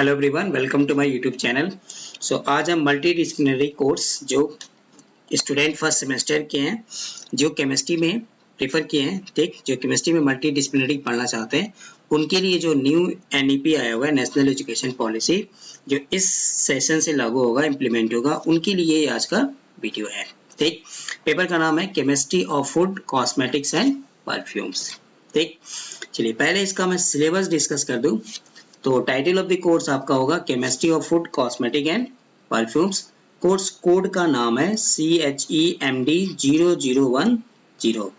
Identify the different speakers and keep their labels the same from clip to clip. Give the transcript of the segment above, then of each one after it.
Speaker 1: Hello everyone, welcome to my YouTube channel. आज हम multidisciplinary course जो student first semester के हैं, जो केमिस्ट्री में प्रेफर किए हैं, ठीक, जो केमिस्ट्री में मल्टी डिसिप्लिनरी पढ़ना चाहते हैं, उनके लिए जो न्यू एनईपी आया हुआ है, नेशनल एजुकेशन पॉलिसी, जो इस सेशन से लागू होगा, इम्प्लीमेंट होगा, उनके लिए आज का वीडियो है। ठीक, पेपर का नाम है chemistry of food, cosmetics and perfumes. ठीक, चलिए पहले इसका मैं सिलेबस डिस्कस कर दूं। तो टाइटल ऑफ द कोर्स आपका होगा chemistry of food, cosmetic and perfumes. Course code का नाम है CHEMD 0010।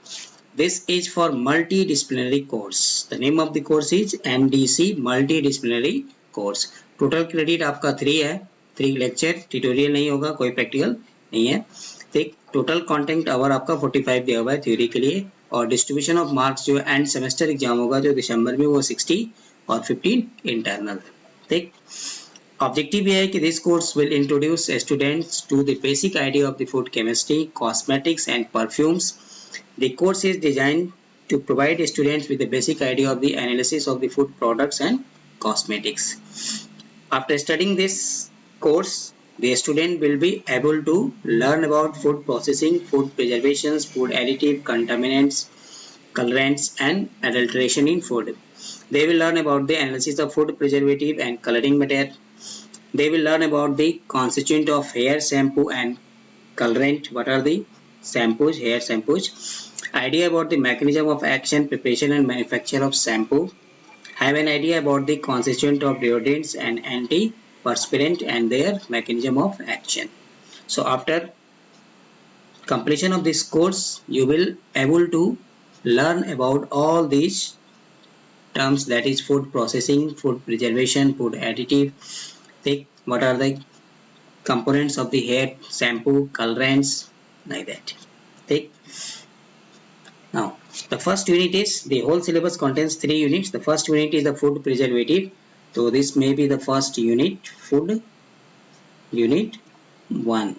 Speaker 1: This is for multidisciplinary course. The name of the course is MDC multidisciplinary course. Total credit आपका 3 है, 3 लेक्चर, ट्यूटोरियल नहीं होगा, कोई प्रैक्टिकल नहीं है। ठीक, टोटल कंटेंट आवर आपका 45 दिया हुआ है थ्योरी के लिए, और डिस्ट्रीब्यूशन ऑफ मार्क्स जो एंड सेमेस्टर एग्जाम होगा जो दिसंबर में, वो 60 और 15 इंटरनल। ठीक, ऑब्जेक्टिव ये है कि this course will introduce students to the basic idea of the food chemistry, cosmetics and perfumes. The course is designed to provide students with a basic idea of the analysis of the food products and cosmetics. After studying this course, the student will be able to learn about food processing, food preservations, food additive, contaminants, colorants and adulteration in food. They will learn about the analysis of food preservative and coloring matter. They will learn about the constituent of hair shampoo and colorant. What are the shampoos, hair shampoos? Idea about the mechanism of action, preparation and manufacture of shampoo. Have an idea about the constituent of deodorants and antiperspirant and their mechanism of action. So after completion of this course, you will able to learn about all these terms, that is food processing, food preservation, food additive. Think what are the components of the hair shampoo, colorants, like that. Think. Now the first unit is, the whole syllabus contains 3 units. The first unit is the food preservative, so this may be the first unit, food unit 1.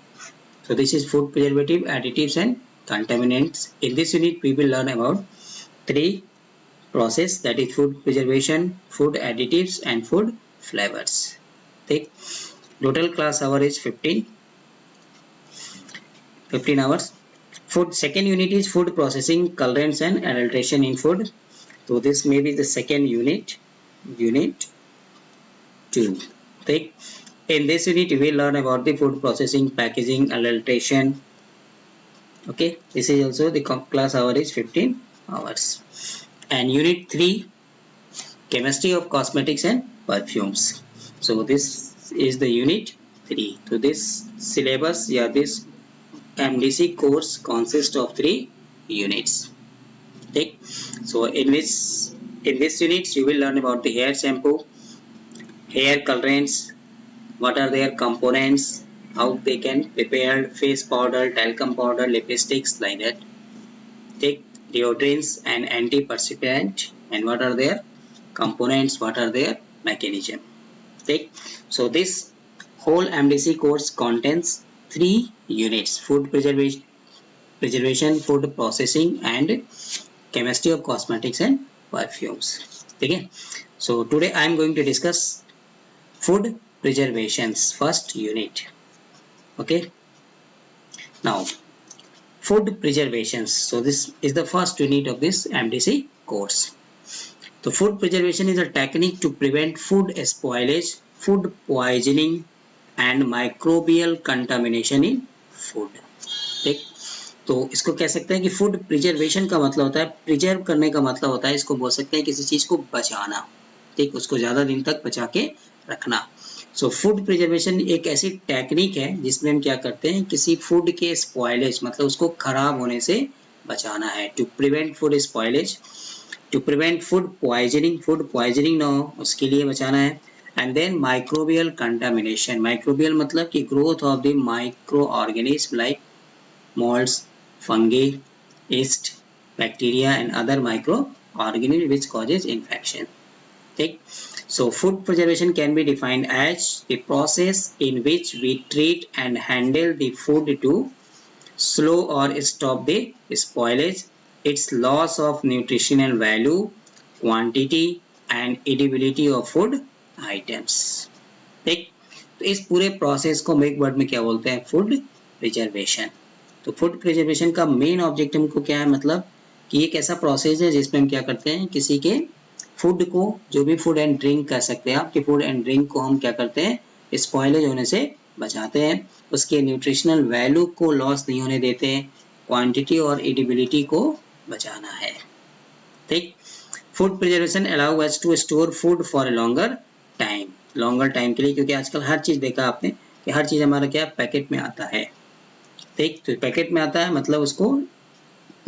Speaker 1: So this is food preservative, additives and contaminants. In this unit we will learn about 3 process, that is food preservation, food additives and food flavors. Take total class hour is 15 hours. Food second unit is food processing, colorants and adulteration in food. So this may be the second unit 2. Take, in this unit we will learn about the food processing, packaging, adulteration. Okay, this is also the class hour is 15 hours. And unit 3, chemistry of cosmetics and perfumes. So this is the unit 3. So this syllabus, this MDC course consists of 3 units. Okay, so in this unit you will learn about the hair shampoo, hair colorants, what are their components, how they can prepare, face powder, talcum powder, lipsticks, like that. Take deodorants and antiperspirant, and what are their components, what are their mechanism. Take, so this whole MDC course contains 3 units: food preservation, food processing and chemistry of cosmetics and perfumes. Okay, so today I am going to discuss food preservations, first unit. Okay, now food preservations, so this is the first unit of this MDC course. So food preservation is a technique to prevent food spoilage, food poisoning and microbial contamination in food. ठीक, तो इसको कह सकते हैं कि food preservation का मतलब होता है, प्रिजर्व करने का मतलब होता है, इसको बोल सकते हैं किसी चीज को बचाना, ठीक, उसको ज्यादा दिन तक बचा के रखना. सो फूड प्रिजर्वेशन एक ऐसी टेक्निक है जिसमें हम क्या करते हैं, किसी फूड के स्पॉइलेज, मतलब उसको खराब होने से बचाना है. To prevent food spoilage, to prevent food poisoning ना हो, उसके लिए बचाना है. And then microbial contamination. Microbial मतलब कि growth of the microorganisms like molds, fungi, yeast, bacteria and other microorganisms which causes infection. Okay. So food preservation can be defined as the process in which we treat and handle the food to slow or stop the spoilage, its loss of nutritional value, quantity and edibility of food items. ठीक। तो इस पूरे process को हम एक word में क्या बोलते हैं, फूड प्रिजर्वेशन। तो फूड प्रिजर्वेशन का मेन ऑब्जेक्टिव को क्या है, मतलब कि एक ऐसा प्रोसेस है जिसमें हम क्या करते हैं, किसी के फूड को, जो भी फूड एंड ड्रिंक कर सकते हैं आपके फूड एंड ड्रिंक को हम क्या करते हैं, स्पॉइलेज होने से बचाते हैं, उसके न्यूट्रिशनल वैल्यू को लॉस नहीं होने देते हैं, क्वांटिटी और एडिबिलिटी को बचाना है। ठीक। Food preservation allow us to store food for a longer time के लिए, क्योंकि आजकल हर चीज देखा आपने कि हर चीज हमारा क्या पैकेट में आता है। ठीक। तो पैकेट में आता है मतलब उसको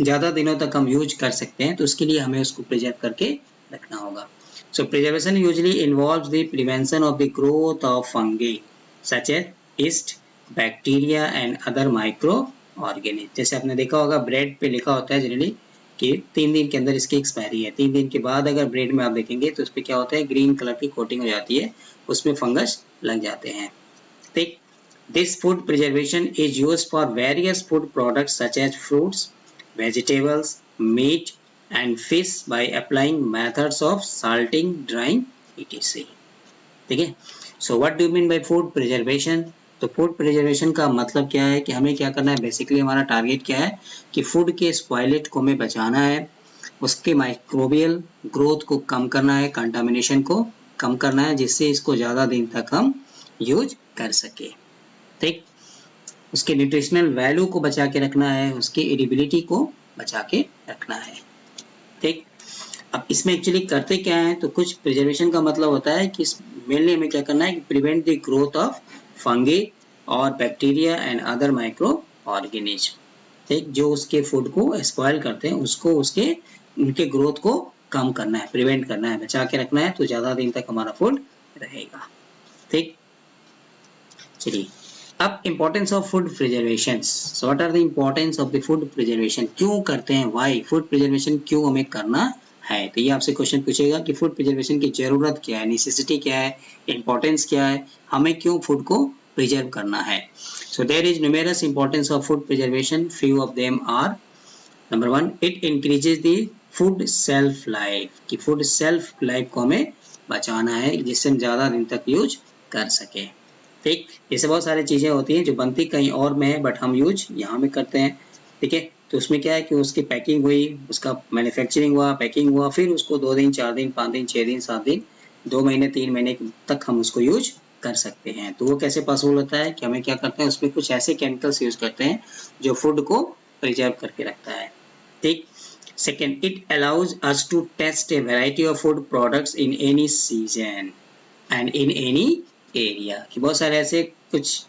Speaker 1: ज्यादा दिनों तक हम यूज कर सकते हैं, तो उसके लिए हमें उसको प्रिजर्व करके रखना होगा। So preservation usually involves the prevention of the growth of fungi such as yeast, bacteria and other micro organism. जैसे आपने देखा होगा ब्रेड पे लिखा होता है जनरली कि 3 दिन के अंदर इसकी एक्सपायरी है। 3 दिन के बाद अगर ब्रेड में आप देखेंगे तो उस पर क्या होता है, ग्रीन कलर की कोटिंग हो जाती है, उसमें फंगस लग जाते हैं। ठीक। This food preservation is used for various food products such as fruits, vegetables, meat and fish by applying methods of salting, drying, etc. ठीक है। So what do you mean by food preservation? तो food preservation का मतलब क्या है कि हमें क्या करना है, बेसिकली हमारा टारगेट क्या है कि फूड के स्पॉइलेज को हमें बचाना है, उसके माइक्रोबियल ग्रोथ को कम करना है, कंटामिनेशन को कम करना है, जिससे इसको ज़्यादा दिन तक हम यूज कर सके। ठीक। उसके न्यूट्रिशनल वैल्यू को बचा के रखना है, उसकी एडिबिलिटी को बचा के रखना है। ठीक। अब इसमें एक्चुअली करते क्या है, तो कुछ प्रिजर्वेशन का मतलब होता है कि मेनली हमें क्या करना है कि prevent the growth of fungi और bacteria and other micro organism. ठीक। जो उसके फूड को स्पॉइल करते हैं उसको उनके ग्रोथ को कम करना है, प्रिवेंट करना है, बचा के रखना है, तो ज्यादा दिन तक हमारा फूड रहेगा। ठीक। चलिए अब importance of food preservation. So what are the importance of the food preservation, क्यों करते हैं, वाई फूड प्रिजर्वेशन क्यों हमें करना है। तो ये आपसे क्वेश्चन पूछेगा कि फूड प्रिजर्वेशन की जरूरत क्या है, नेसेसिटी क्या है, इंपॉर्टेंस क्या है, हमें क्यों फूड को प्रिजर्व करना है। So there is numerous importance of food preservation, few of them are, number 1 it increases the food shelf life, कि फूड सेल्फ लाइफ को हमें बचाना है जिससे हम ज्यादा दिन तक यूज कर सके। ठीक। जैसे बहुत सारी चीजें होती हैं जो बनती कहीं और में है बट हम यूज यहाँ में करते हैं। ठीक है। तो उसमें क्या है कि उसकी पैकिंग हुई, उसका मैन्युफैक्चरिंग हुआ, पैकिंग हुआ, फिर उसको 2 दिन 4 दिन 5 दिन 6 दिन 7 दिन 2 महीने 3 महीने तक हम उसको यूज कर सकते हैं। तो वो कैसे पॉसिबल होता है कि हमें क्या करते हैं, उसमें कुछ ऐसे केमिकल्स यूज करते हैं जो फूड को प्रिजर्व करके रखता है। ठीक। Second, it allows us to taste a variety of food products in any season and in any area, कि बहुत सारे ऐसे कुछ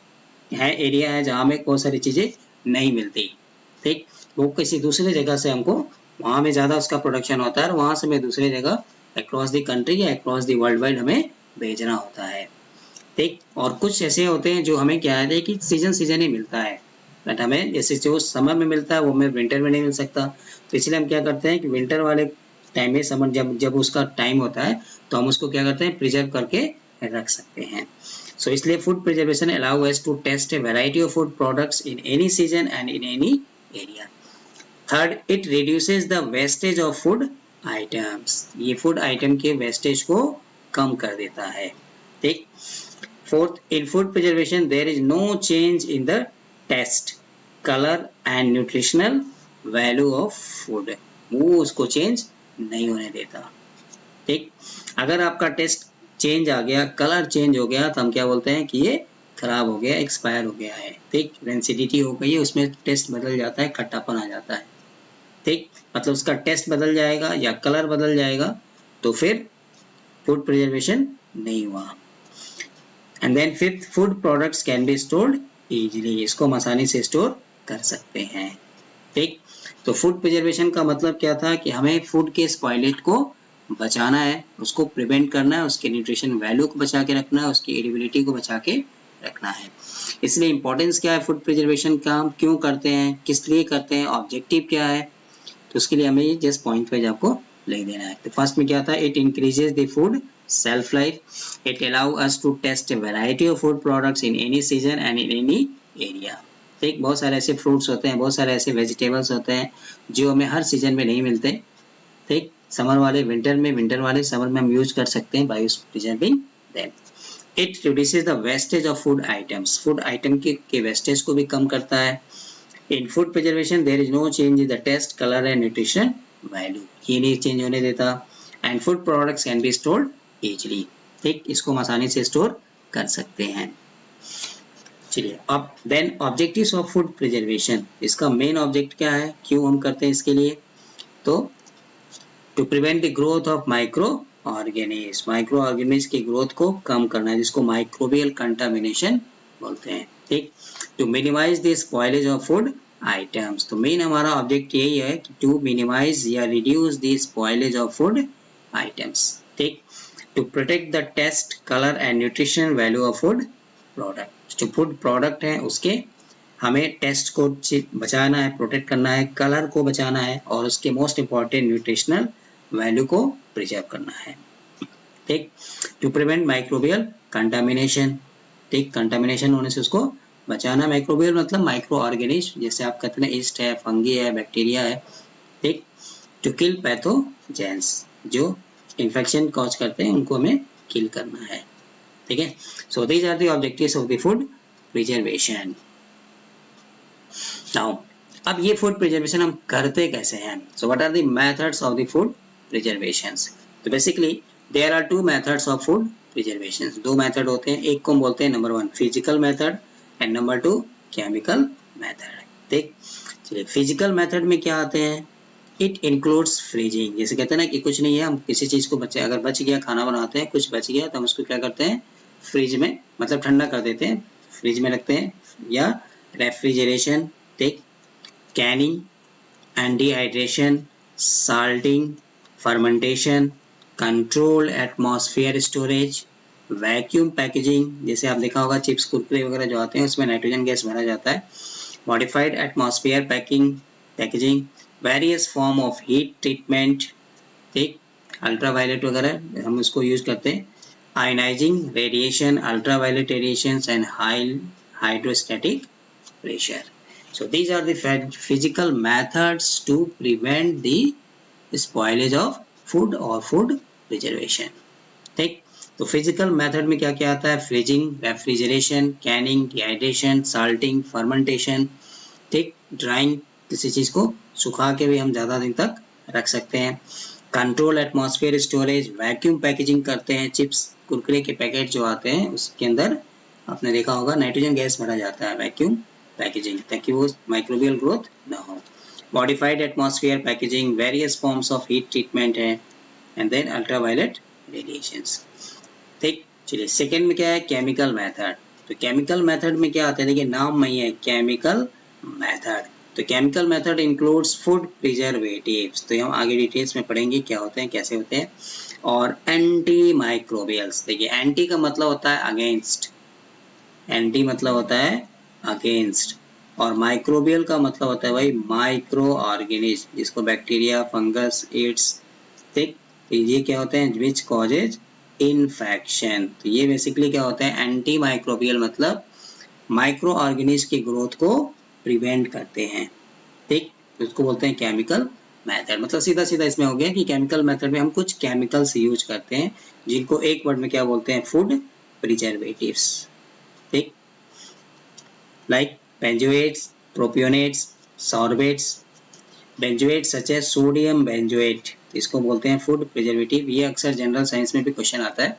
Speaker 1: है एरिया है जहाँ में बहुत सारी चीजें नहीं मिलती। ठीक। वो किसी दूसरे जगह से हमको वहाँ में ज्यादा उसका प्रोडक्शन होता है और वहाँ से हमें दूसरी जगह अक्रॉस द कंट्री या अक्रॉस द वर्ल्ड वाइड हमें भेजना होता है। ठीक। और कुछ ऐसे होते हैं जो हमें क्या है कि सीजन ही मिलता है, बट हमें जैसे जो समर में मिलता है वो हमें विंटर में नहीं मिल सकता। तो इसलिए हम क्या करते हैं कि विंटर वाले टाइम में समर जब उसका टाइम होता है तो हम उसको क्या करते हैं, प्रिजर्व करके रख सकते हैं। So इसलिए food preservation allow us to test a variety of food products in any season and in any area. Third, it reduces the wastage of food items. ये फूड आइटम के वेस्टेज को कम कर देता है। ठीक। Fourth, in food preservation there is no change in the taste, color and nutritional value of food. वो उसको change नहीं होने देता। ठीक। अगर आपका टेस्ट चेंज आ गया, कलर चेंज हो गया, तो हम क्या बोलते हैं कि ये खराब हो गया, एक्सपायर हो गया है। ठीक। रेंसिडिटी हो गई है, उसमें टेस्ट बदल जाता है, खट्टापन आ जाता है। ठीक। मतलब उसका टेस्ट बदल जाएगा या कलर बदल जाएगा, तो फिर फूड प्रिजर्वेशन नहीं हुआ। And then fifth, food products can be stored easily, इसको हम आसानी से स्टोर कर सकते हैं। ठीक। तो फूड प्रिजर्वेशन का मतलब क्या था कि हमें फूड के स्पॉइलेज को बचाना है, उसको प्रिवेंट करना है, उसके न्यूट्रिशन वैल्यू को बचा के रखना है, उसकी एडिबिलिटी को बचा के रखना है। इसलिए इंपॉर्टेंस क्या है फूड प्रिजर्वेशन का, हम क्यों करते हैं, किस लिए करते हैं, ऑब्जेक्टिव क्या है, तो उसके लिए हमें ये जस्ट पॉइंट वाइज आपको लिख देना है। तो फर्स्ट में क्या था, it increases the food shelf life, it allow us to taste a variety of food products in any season and in any area. ठीक। बहुत सारे ऐसे फ्रूट्स होते हैं, बहुत सारे ऐसे वेजिटेबल्स होते हैं जो हमें हर सीजन में नहीं मिलते। ठीक। समर वाले विंटर में, विंटर वाले समर में हम यूज कर सकते हैं by preserving them. It reduces the wastage of food items, food item के वेस्टेज को भी कम करता है। In food preservation there is no change in the taste, colour and nutrition value, ये नहीं चेंज होने देता। And food products can be stored easily, ठीक, इसको हम आसानी से स्टोर कर सकते हैं। चलिए अब then objectives of food preservation, इसका मेन ऑब्जेक्ट क्या है, क्यों हम करते हैं इसके लिए, तो to prevent the growth of micro organism की ग्रोथ को कम करना है, जिसको माइक्रोबियल कंटामिनेशन बोलते हैं, ठीक। To minimise the spoilage of food items, तो मेन हमारा ऑब्जेक्ट यही है कि टू मिनिमाइज या reduce the spoilage of food items, ठीक। To protect the taste, colour and nutrition value of food product, जो फूड प्रोडक्ट है उसके हमें टेस्ट को बचाना है, प्रोटेक्ट करना है, कलर को बचाना है और उसके मोस्ट इंपॉर्टेंट न्यूट्रिशनल वैल्यू को प्रिजर्व करना है, ठीक। टू प्रिवेंट माइक्रोबियल कंटामिनेशन, ठीक, कंटामिनेशन होने से उसको बचाना। माइक्रोबियल मतलब माइक्रो ऑर्गेनिज्म, जैसे आप कहते हैं ईस्ट है, फंगी है, बैक्टीरिया है, ठीक। टू किल पैथोजेंस, जो इन्फेक्शन कॉज करते हैं उनको हमें किल करना है, ठीक है। So these are the objectives of the food preservation. Now अब ये फूड प्रिजर्वेशन हम करते कैसे हैं, so what are the methods of the food preservations, तो basically there are two methods of food preservations, दो मेथड होते हैं, एक को हम बोलते हैं number 1 physical method and number 2 chemical method, ठीक। चलिए फिजिकल मेथड में क्या आते हैं, इट इंक्लूड्स फ्रीजिंग, जैसे कहते हैं ना कि कुछ नहीं है, हम किसी चीज को बचे, अगर बच गया, खाना बनाते हैं कुछ बच गया तो हम उसको क्या करते हैं, फ्रिज में मतलब ठंडा कर देते हैं, फ्रिज में रखते हैं, या रेफ्रिजरेशन, ठीक, Canning and dehydration, salting, fermentation, control atmosphere storage, vacuum packaging, जैसे आप देखा होगा चिप्स कुरकुरे वगैरह जो आते हैं उसमें नाइट्रोजन गैस भरा जाता है, modified atmosphere packaging, various form of heat treatment, ठीक, अल्ट्रावायलेट वगैरह हम उसको यूज करते हैं, ionising radiation, ultraviolet radiation and hydrostatic pressure. So these are the physical methods to prevent the spoilage of food or food preservation. ठीक, तो physical method में क्या क्या आता है, freezing, refrigeration, Canning, dehydration, salting, fermentation, ठीक, ड्राइंग, किसी चीज को सुखा के भी हम ज्यादा दिन तक रख सकते हैं, control atmosphere storage, vacuum packaging करते हैं, चिप्स कुरकुरे के पैकेट जो आते हैं उसके अंदर आपने देखा होगा नाइट्रोजन गैस भरा जाता है, वैक्यूम पैकेजिंग, ताकि वो माइक्रोबियल ग्रोथ ना हो, modified atmosphere packaging, various forms of heat treatment है, एंड देन अल्ट्रावायलेट रेडिएशंस, ठीक। चलिए सेकंड में क्या है, केमिकल मेथड, तो केमिकल मेथड में क्या आता है, देखिए नाम में ही है केमिकल मेथड, तो chemical method includes food preservatives, तो हम आगे डिटेल्स में पढ़ेंगे क्या होते हैं, कैसे होते हैं, और एंटी माइक्रोबियल्स, देखिए एंटी का मतलब होता है अगेंस्ट, एंटी मतलब होता है अगेंस्ट, और माइक्रोबियल का मतलब होता है भाई माइक्रो ऑर्गेनिज्म, जिसको बैक्टीरिया, फंगस, एड्स, ठीक, तो ये क्या होते हैं, विच कॉजेज इन्फेक्शन, तो ये बेसिकली क्या होता है, एंटी माइक्रोबियल मतलब माइक्रो ऑर्गेनिज्म की ग्रोथ को प्रिवेंट करते हैं, ठीक, उसको बोलते हैं केमिकल मेथड। मतलब सीधा सीधा इसमें हो गया कि केमिकल मेथड में हम कुछ केमिकल्स यूज करते हैं जिनको एक वर्ड में क्या बोलते हैं, फूड प्रिजर्वेटिव्स, ठीक, like benzoates, propionates, sorbates, benzoates such as sodium benzoate, इसको बोलते हैं फूड प्रिजर्वेटिव। ये अक्सर जनरल साइंस में भी क्वेश्चन आता है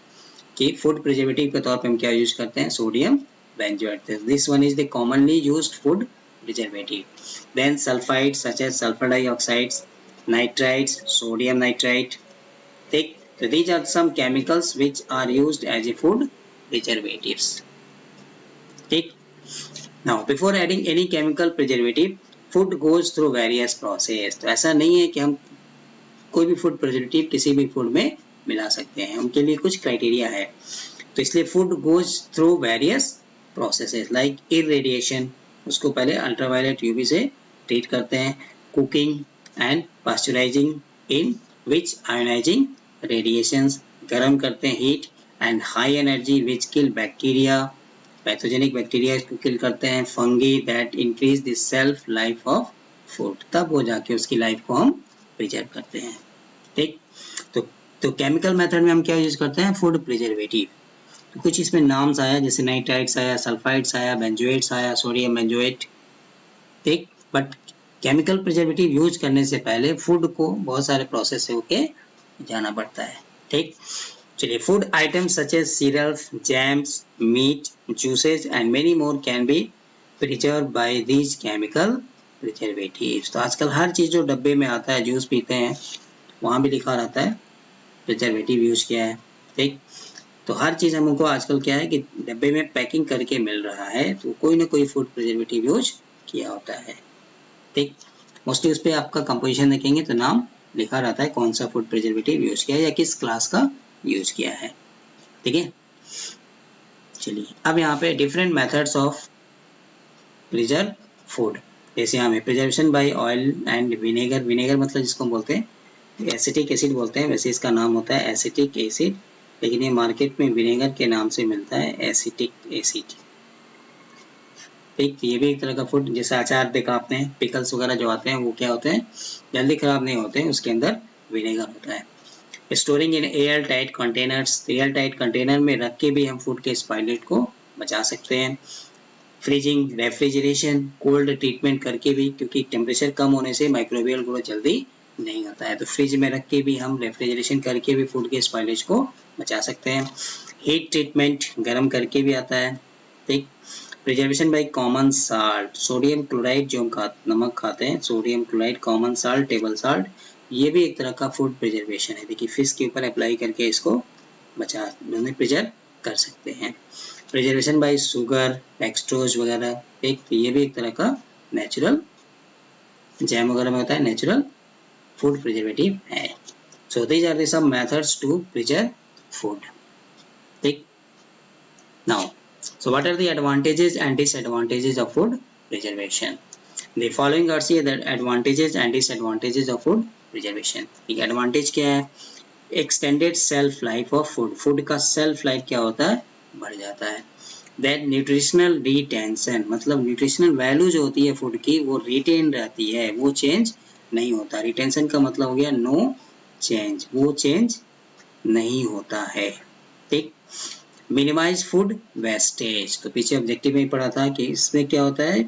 Speaker 1: कि फूड प्रिजर्वेटिव के तौर पे हम क्या यूज करते हैं, sodium benzoate, this one is the commonly used food preservative. Then sulphides such as sulphur dioxides, nitrides, sodium nitrite, ठीक, so these are some chemicals which are used as a food preservatives, ठीक। Now, before adding any chemical preservative, food goes through various process. तो ऐसा नहीं है कि हम कोई भी फूड प्रिजर्वेटिव किसी भी फूड में मिला सकते हैं, उनके लिए कुछ क्राइटेरिया है, तो इसलिए food goes through various processes like irradiation, उसको पहले अल्ट्रावायलेट यूवी से ट्रीट करते हैं, cooking and pasteurising in which ionising radiations, गर्म करते हैं heat, and high energy which kill bacteria, pathogenic bacteria को किल करते हैं, fungi that increase the shelf life of food, तब वो जाके उसकी लाइफ को हम प्रिजर्व करते हैं, ठीक। तो केमिकल मेथड में हम क्या यूज करते हैं, फूड प्रिजर्वेटिव। तो कुछ इसमें नाम्स आया, जैसे नाइट्राइट्स आया, सल्फाइड्स आया, बेंजोएट्स आया, सोडियम बेंजोएट, ठीक। बट केमिकल प्रिजर्वेटिव यूज करने से पहले फूड को बहुत सारे प्रोसेस से होके जाना पड़ता है, ठीक। चलिए, food items such as cereals, jams, meat, juices and many more can be preserve by these chemical preservatives. तो आजकल हर चीज जो डब्बे में आता है, जूस पीते हैं, वहां भी लिखा रहता है प्रिजर्वेटिव यूज किया है, ठीक। तो हर चीज हमको आजकल क्या है कि डब्बे में पैकिंग करके मिल रहा है, तो कोई ना कोई फूड प्रिजर्वेटिव यूज किया होता है, ठीक। मोस्टली उस पर आपका कंपोजिशन देखेंगे तो नाम लिखा रहता है कौन सा फूड प्रिजर्वेटिव यूज किया है या किस क्लास का यूज किया है, ठीक है। चलिए, अब यहाँ पे different methods of preserve food, जैसे हमें preservation by oil and vinegar, vinegar मतलब जिसको हम बोलते हैं एसिटिक एसिड बोलते हैं, वैसे इसका नाम होता है एसिटिक एसिड, लेकिन ये मार्केट में विनेगर के नाम से मिलता है, एसिटिक एसिड, ठीक। ये भी एक तरह का फूड, जैसे अचार देखा आपने, पिकल्स वगैरह जो आते हैं वो क्या होते हैं, जल्दी खराब नहीं होते हैं, उसके अंदर विनेगर होता है। Storing in air tight containers, air tight container में रख के भी हम फूड के स्पाइलेट को बचा सकते हैं। फ्रीजिंग, रेफ्रिजरेशन, कोल्ड ट्रीटमेंट करके भी, क्योंकि टेम्परेचर कम होने से माइक्रोबियल ग्रोथ जल्दी नहीं होता है, तो फ्रिज में रख के भी हम रेफ्रिजरेशन करके भी फूड के स्पाइलेज को बचा सकते हैं। हीट ट्रीटमेंट, गर्म करके भी आता है, ठीक। Preservation by common salt, sodium chloride जो हम नमक खाते हैं, sodium chloride, common salt, table salt, ये भी एक तरह का फूड प्रिजर्वेशन है। देखिए, फिश के ऊपर अप्लाई करके इसको प्रिजर्व कर सकते हैं। प्रिजर्वेशन बाय शुगर, डेक्सट्रोज वगैरह, एक ये भी एक तरह का नेचुरल, जैम वगैरह में होता है, नेचुरल फूड प्रिजर्वेटिव है। So these are the some methods to preserve food, ठीक। Now, so what are the advantages and disadvantages of food preservation? The following are the advantages and disadvantages of food preservation. एक advantage क्या है, extended self life of food, food का self life क्या होता है, बढ़ जाता है। दैट न्यूट्रिशनल रिटेंशन, मतलब न्यूट्रिशनल वैल्यू जो होती है फूड की वो रिटेन रहती है, वो चेंज नहीं होता। रिटेंशन का मतलब हो गया नो चेंज, वो चेंज नहीं होता है, ठीक। मिनिमाइज फूड वेस्टेज, तो पीछे ऑब्जेक्टिव में ही पढ़ा था कि इसमें क्या होता है,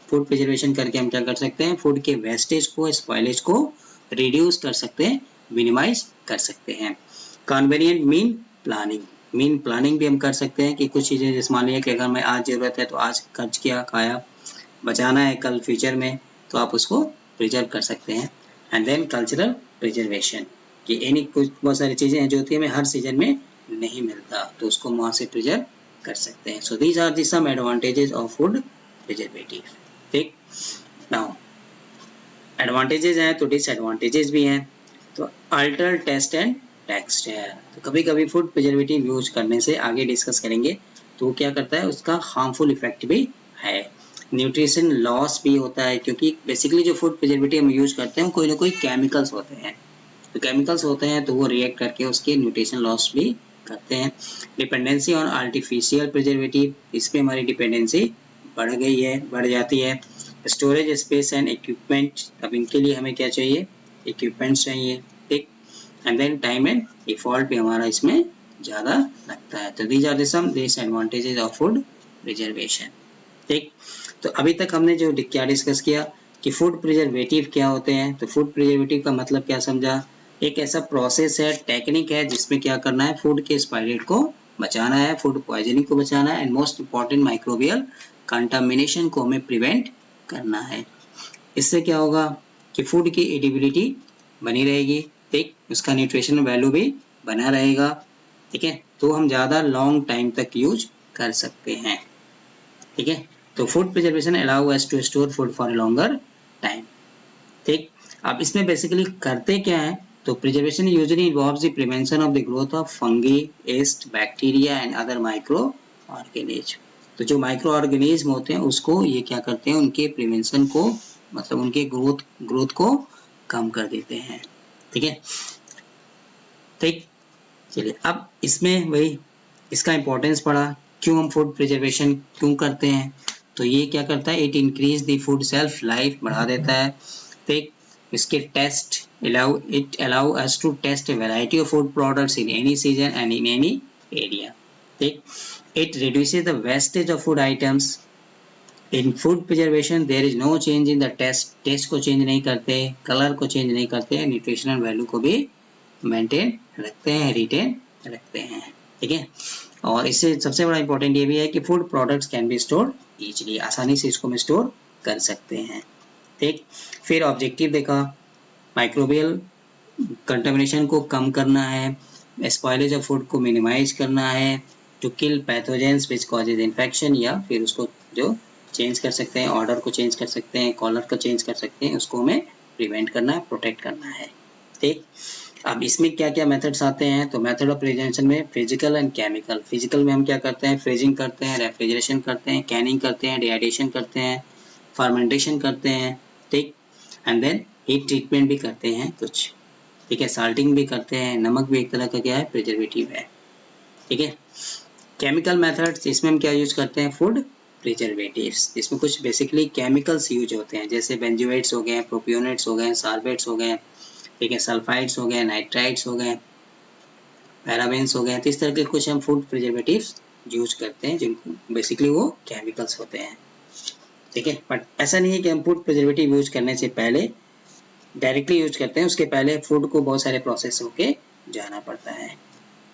Speaker 1: फूड प्रिजर्वेशन करके हम क्या कर सकते हैं, फूड के वेस्टेज को, स्पॉइलेज को रिड्यूस कर सकते हैं, मिनिमाइज कर सकते हैं। Convenient mean planning, mean planning भी हम कर सकते हैं कि कुछ चीजें जैसे मान लिया कि अगर मैं आज जरूरत है तो आज खर्च किया, खाया, बचाना है कल फ्यूचर में, तो आप उसको प्रिजर्व कर सकते हैं। एंड देन कल्चरल प्रिजर्वेशन, कि यानी कुछ बहुत सारी चीजें हैं जो होती है हमें हर सीजन में नहीं मिलता, तो उसको वहां से प्रिजर्व कर सकते हैं। So these are the some advantages of food preservative, ठीक। नाउ, एडवांटेजेस हैं तो डिसएडवांटेजेस भी हैं, तो अल्टर टेस्ट एंड टेक्सचर, तो कभी कभी फूड प्रिजर्वेटिव यूज करने से आगे डिस्कस करेंगे, तो वो क्या करता है, उसका हार्मफुल इफेक्ट भी है। न्यूट्रिशन लॉस भी होता है, क्योंकि बेसिकली जो फूड प्रिजर्वेटिव हम यूज करते हैं कोई ना कोई केमिकल्स होते हैं, तो केमिकल्स होते हैं तो वो रिएक्ट करके उसके न्यूट्रिशन लॉस भी करते हैं। डिपेंडेंसी ऑन आर्टिफिशियल प्रिजर्वेटिव, इस पे हमारी डिपेंडेंसी बढ़ गई है, बढ़ जाती है। स्टोरेज स्पेस एंड इक्विपमेंट, अब इनके लिए हमें क्या चाहिए, इक्विपमेंट्स चाहिए, ठीक। And then time and effort भी हमारा इसमें ज़्यादा लगता है, तो these are the some disadvantages of food preservation, ठीक। तो अभी तक हमने जो क्या डिस्कस किया कि फूड प्रिजर्वेटिव क्या होते हैं, तो फूड प्रिजर्वेटिव का मतलब क्या समझा, एक ऐसा प्रोसेस है, टेक्निक है, जिसमें क्या करना है, फूड के स्पाइलेट को बचाना है, फूड पॉइजनिंग को बचाना है, and most important microbial contamination को हमें प्रिवेंट करना है। इससे क्या होगा कि फूड की एडिबिलिटी बनी रहेगी, ठीक, उसका न्यूट्रिशनल वैल्यू भी बना रहेगा, ठीक है, तो हम ज़्यादा लॉन्ग टाइम तक यूज कर सकते हैं, ठीक है। तो food preservation allow us to store food for longer time, ठीक। अब इसमें बेसिकली करते क्या है, तो preservation usually involves the prevention of the growth of fungi, yeast, bacteria and other micro organism, तो जो माइक्रो ऑर्गेनिज्म होते हैं उसको ये क्या करते हैं, उनके प्रिवेंशन को, मतलब उनके ग्रोथ को कम कर देते हैं, ठीक है, ठीक। चलिए, अब इसमें वही इसका इंपॉर्टेंस पड़ा, क्यों हम फूड प्रिजर्वेशन क्यों करते हैं, तो ये क्या करता है, it increase the food shelf life, बढ़ा देता है, ठीक। इसके taste allow us to taste a variety of food products in any season and in any area, ठीक, it reduces the wastage of food items. In food preservation there is no change in the taste, taste को change नहीं करते, colour को change नहीं करते, nutritional value को भी maintain रखते हैं, रिटेन रखते हैं। ठीक है, और इससे सबसे बड़ा इंपॉर्टेंट ये भी है कि food products can B store easily, आसानी से इसको हम स्टोर कर सकते हैं। ठीक, फिर ऑब्जेक्टिव देखा, माइक्रोबियल कंटामिनेशन को कम करना है, स्पॉइलेज ऑफ फूड को मिनिमाइज करना है, to kill pathogens which causes infection, या फिर उसको जो चेंज कर सकते हैं, ऑर्डर को चेंज कर सकते हैं, कॉलर को चेंज कर सकते हैं, उसको हमें प्रिवेंट करना है, प्रोटेक्ट करना है। ठीक, अब इसमें क्या क्या मेथड्स आते हैं, तो मेथड ऑफ प्रिजर्वेशन में फिजिकल एंड केमिकल। फिजिकल में हम क्या करते हैं, फ्रीजिंग करते हैं, रेफ्रिजरेशन करते हैं, कैनिंग करते हैं, डिहाइड्रेशन करते हैं, फर्मेंटेशन करते हैं। ठीक, एंड देन हीट ट्रीटमेंट भी करते हैं कुछ। ठीक है, साल्टिंग भी करते हैं, नमक भी एक तरह का क्या है, प्रिजर्वेटिव है। ठीक है, केमिकल मेथड्स, इसमें हम क्या यूज करते हैं, फूड प्रिजर्वेटिव्स। इसमें कुछ बेसिकली केमिकल्स यूज होते हैं, जैसे बेंजोएट्स हो गए, प्रोपियोनेट्स हो गए, साल्फेट्स हो गए, ठीक है, सल्फाइड्स हो गए, नाइट्राइड्स हो गए, पैराबेन्स हो गए। तो इस तरह के कुछ हम फूड प्रिजर्वेटिव्स यूज करते हैं, जिनको बेसिकली वो केमिकल्स होते हैं। ठीक है, बट ऐसा नहीं है कि हम फूड प्रिजर्वेटिव यूज करने से पहले डायरेक्टली यूज करते हैं, उसके पहले फूड को बहुत सारे प्रोसेस होके जाना पड़ता है।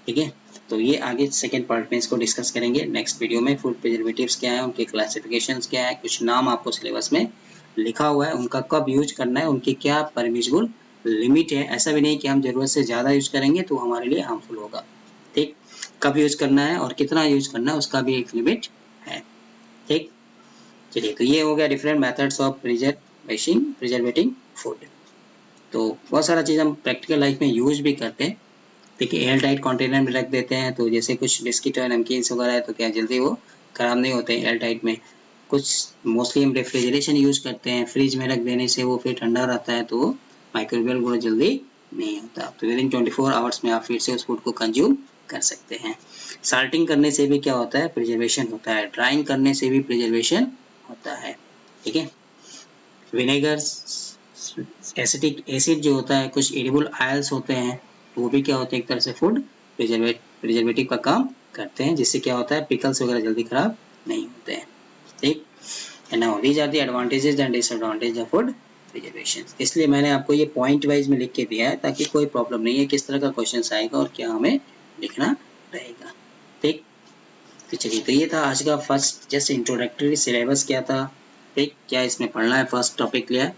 Speaker 1: ठीक है, तो ये आगे सेकेंड पार्ट में इसको डिस्कस करेंगे नेक्स्ट वीडियो में। फूड प्रिजर्वेटिव्स क्या है, उनके क्लासिफिकेशंस क्या है, कुछ नाम आपको सिलेबस में लिखा हुआ है, उनका कब यूज करना है, उनकी क्या परमिसिबल लिमिट है। ऐसा भी नहीं कि हम जरूरत से ज़्यादा यूज करेंगे तो हमारे लिए हार्मफुल होगा। ठीक, कब यूज करना है और कितना यूज करना है, उसका भी एक लिमिट है। ठीक, चलिए, तो ये हो गया डिफरेंट मेथड्स ऑफ प्रिजर्वेटिंग फूड। तो बहुत सारा चीज़ हम प्रैक्टिकल लाइफ में यूज भी करते हैं। देखिए, एयर टाइट कंटेनर में रख देते हैं, तो जैसे कुछ बिस्किट और नमकीन्स वगैरह है तो क्या जल्दी वो खराब नहीं होते हैं एयर टाइट में। कुछ मोस्टली हम रेफ्रिजरेशन यूज करते हैं, फ्रिज में रख देने से वो फिर ठंडा रहता है, तो माइक्रोवेव गुण जल्दी नहीं होता, तो विदिन 24 आवर्स में आप फिर से उस फूड को कंज्यूम कर सकते हैं। साल्टिंग करने से भी क्या होता है, प्रिजर्वेशन होता है। ड्राइंग करने से भी प्रिजर्वेशन होता है। ठीक है, विनेगर, एसिटिक एसिड जो होता है, कुछ एडिबल ऑयल्स होते हैं, वो भी क्या होते हैं, एक तरह से फूड प्रिजर्वेटिव का काम करते हैं, जिससे क्या होता है, पिकल्स वगैरह जल्दी खराब नहीं होते हैं। ठीक, and now these are the advantages and disadvantage of food preservation. इसलिए मैंने आपको ये पॉइंट वाइज में लिख के दिया है, ताकि कोई प्रॉब्लम नहीं है किस तरह का क्वेश्चन आएगा और क्या हमें लिखना रहेगा। ठीक, तो चलिए, तो ये था आज का फर्स्ट जस्ट इंट्रोडक्टरी सिलेबस क्या था, ठीक, क्या इसमें पढ़ना है, फर्स्ट टॉपिक लिया।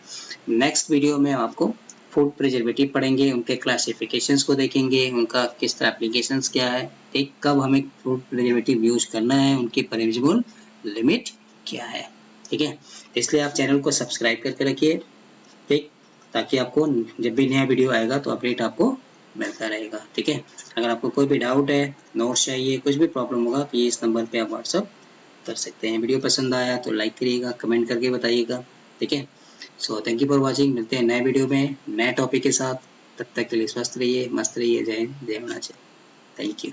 Speaker 1: नेक्स्ट वीडियो में आपको फूड प्रिजर्वेटिव पढ़ेंगे, उनके क्लासिफिकेशंस को देखेंगे, उनका किस तरह एप्लीकेशंस क्या है, ठीक, कब हमें फूड प्रिजर्वेटिव यूज करना है, उनकी परमिसिबल लिमिट क्या है। ठीक है, इसलिए आप चैनल को सब्सक्राइब करके रखिए, ठीक, ताकि आपको जब भी नया वीडियो आएगा तो अपडेट आपको मिलता रहेगा। ठीक है, अगर आपको कोई भी डाउट है, नोट्स चाहिए, कुछ भी प्रॉब्लम होगा तो ये इस नंबर पे आप व्हाट्सअप कर सकते हैं। वीडियो पसंद आया तो लाइक करिएगा, कमेंट करके बताइएगा। ठीक है, so thank you for watching. मिलते हैं नए वीडियो में नए टॉपिक के साथ, तब तक के लिए स्वस्थ रहिए, मस्त रहिए। जय हिंद, जय हिमाचल। Thank you.